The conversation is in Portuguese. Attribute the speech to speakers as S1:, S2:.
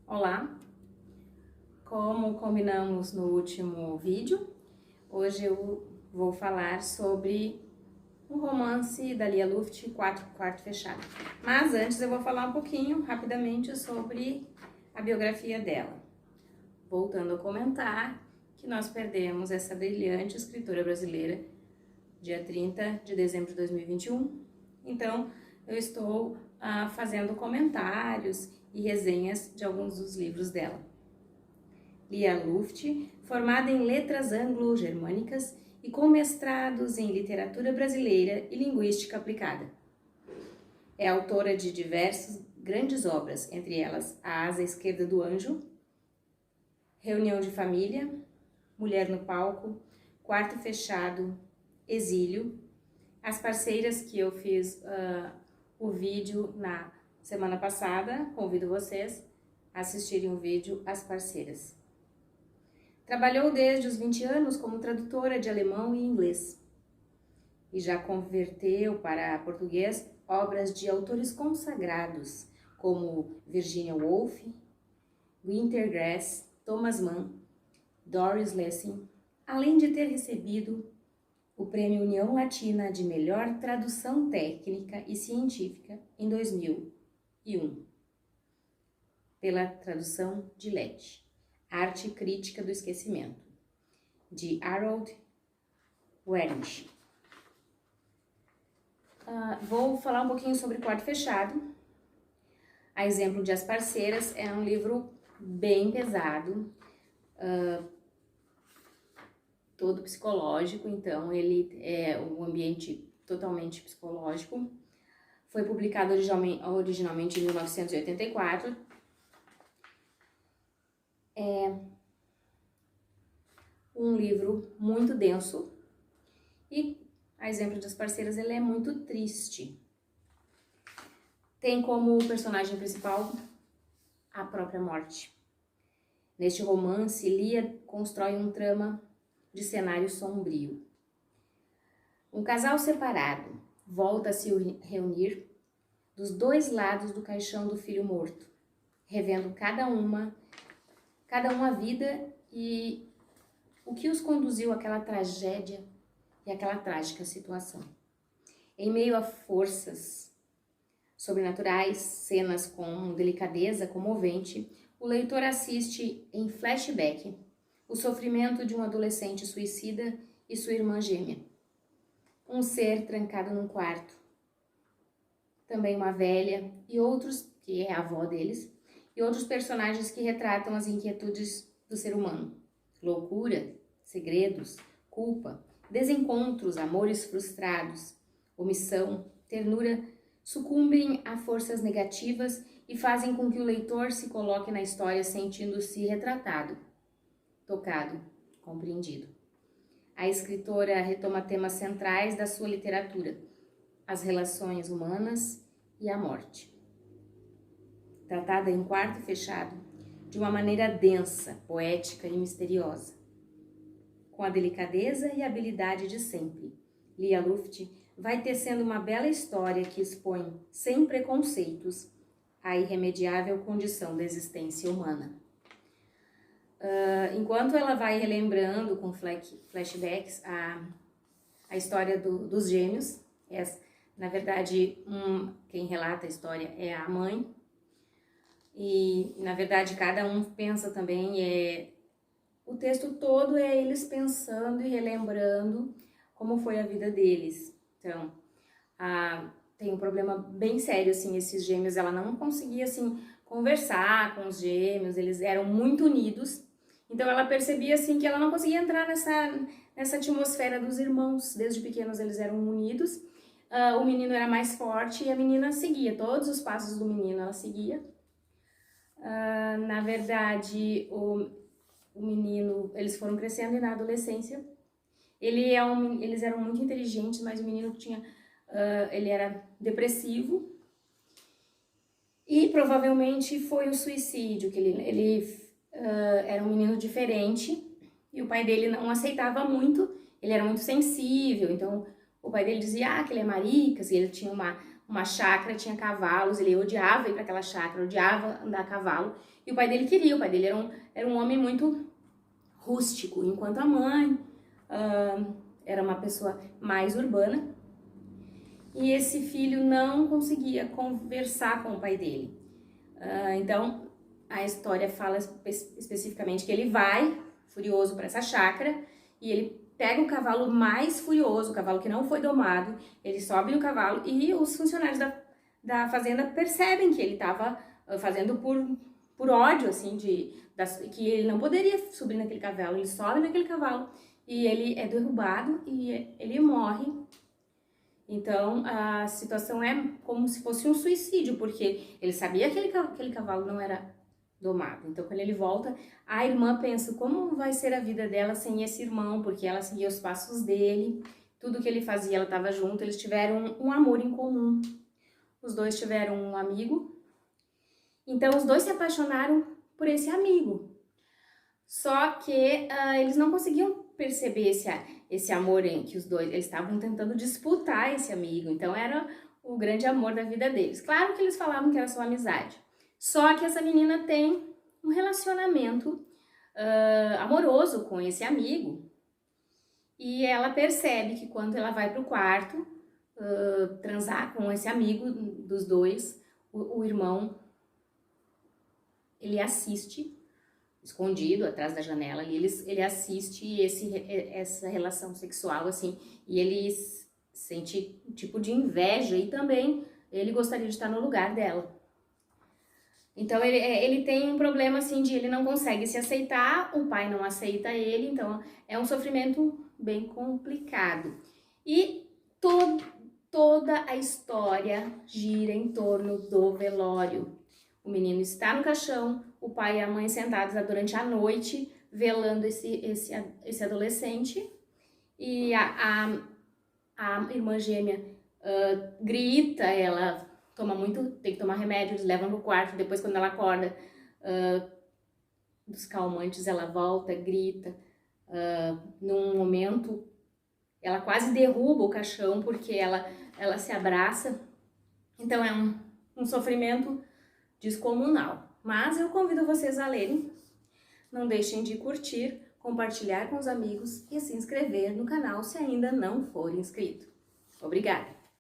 S1: Olá, como combinamos no último vídeo, hoje eu vou falar sobre um romance da Lia Luft, Quarto Fechado. Mas antes eu vou falar um pouquinho, rapidamente, sobre a biografia dela. Voltando a comentar que nós perdemos essa brilhante escritora brasileira dia 30 de dezembro de 2021. Então, eu estou fazendo comentários e resenhas de alguns dos livros dela. Lia Luft, formada em letras anglo-germânicas e com mestrados em literatura brasileira e linguística aplicada. É autora de diversas grandes obras, entre elas A Asa Esquerda do Anjo, Reunião de Família, Mulher no Palco, Quarto Fechado, Exílio. As parceiras que eu fiz o vídeo na semana passada, convido vocês a assistirem o vídeo As Parceiras. Trabalhou desde os 20 anos como tradutora de alemão e inglês e já converteu para português obras de autores consagrados como Virginia Woolf, Günter Grass, Thomas Mann, Doris Lessing, além de ter recebido o Prêmio União Latina de Melhor Tradução Técnica e Científica em 2001, pela tradução de Lett, Arte Crítica do Esquecimento, de Harold Wernick. Vou falar um pouquinho sobre Quarto Fechado. A exemplo de As Parceiras, é um livro bem pesado, todo psicológico, então ele é um ambiente totalmente psicológico. Foi publicado originalmente em 1984. É um livro muito denso e, a exemplo das Parceiras, ele é muito triste. Tem como personagem principal a própria morte. Neste romance, Lia constrói um trama de cenário sombrio. Um casal separado volta a se reunir dos dois lados do caixão do filho morto, revendo cada um a vida e o que os conduziu àquela tragédia e àquela trágica situação. Em meio a forças sobrenaturais, cenas com delicadeza comovente, o leitor assiste em flashback o sofrimento de um adolescente suicida e sua irmã gêmea. Um ser trancado num quarto. Também uma velha e outros, que é a avó deles, e outros personagens que retratam as inquietudes do ser humano. Loucura, segredos, culpa, desencontros, amores frustrados, omissão, ternura, sucumbem a forças negativas e fazem com que o leitor se coloque na história sentindo-se retratado, tocado, compreendido. A escritora retoma temas centrais da sua literatura, as relações humanas e a morte. Tratada em Quarto Fechado, de uma maneira densa, poética e misteriosa. Com a delicadeza e habilidade de sempre, Lia Luft vai tecendo uma bela história que expõe, sem preconceitos, a irremediável condição da existência humana. Enquanto ela vai relembrando com flashbacks a história dos gêmeos, na verdade, quem relata a história é a mãe, e na verdade cada um pensa também, o texto todo é eles pensando e relembrando como foi a vida deles. Então, tem um problema bem sério, assim, esses gêmeos, ela não conseguia, assim, conversar com os gêmeos, eles eram muito unidos, então ela percebia, assim, que ela não conseguia entrar nessa atmosfera dos irmãos, desde pequenos eles eram unidos, o menino era mais forte e a menina seguia, todos os passos do menino ela seguia. Na verdade, o menino, eles foram crescendo e na adolescência, eles eram muito inteligentes, mas o menino ele era depressivo e provavelmente foi o suicídio, que ele era um menino diferente e o pai dele não aceitava muito, ele era muito sensível, então o pai dele dizia que ele é maricas, e ele tinha uma chácara, tinha cavalos, ele odiava ir para aquela chácara, odiava andar a cavalo, e o pai dele queria, o pai dele era um homem muito rústico, enquanto a mãe era uma pessoa mais urbana, e esse filho não conseguia conversar com o pai dele. Então, a história fala especificamente que ele vai furioso para essa chácara e ele pega o cavalo mais furioso, o cavalo que não foi domado, ele sobe no cavalo e os funcionários da fazenda percebem que ele estava fazendo por ódio, assim, que ele não poderia subir naquele cavalo. Ele sobe naquele cavalo e ele é derrubado e ele morre. Então, a situação é como se fosse um suicídio, porque ele sabia que aquele cavalo não era domado. Então, quando ele volta, a irmã pensa como vai ser a vida dela sem esse irmão, porque ela seguia os passos dele, tudo que ele fazia, ela estava junto, eles tiveram um amor em comum. Os dois tiveram um amigo, então os dois se apaixonaram por esse amigo. Só que eles não conseguiam perceber esse amor em que os dois, eles estavam tentando disputar esse amigo, então era o grande amor da vida deles. Claro que eles falavam que era só amizade, só que essa menina tem um relacionamento amoroso com esse amigo e ela percebe que quando ela vai pro quarto transar com esse amigo dos dois, o irmão, ele assiste escondido atrás da janela ali, ele assiste essa relação sexual, assim, e ele sente um tipo de inveja e também ele gostaria de estar no lugar dela. Então ele tem um problema, assim, de ele não consegue se aceitar, o pai não aceita ele, então é um sofrimento bem complicado. E toda a história gira em torno do velório. O menino está no caixão, o pai e a mãe sentados durante a noite, velando esse adolescente. E a irmã gêmea grita, ela tem que tomar remédio, eles levam no quarto. Depois, quando ela acorda dos calmantes, ela volta, grita. Num momento, ela quase derruba o caixão porque ela se abraça. Então, é um sofrimento descomunal. Mas eu convido vocês a lerem. Não deixem de curtir, compartilhar com os amigos e se inscrever no canal se ainda não for inscrito. Obrigada!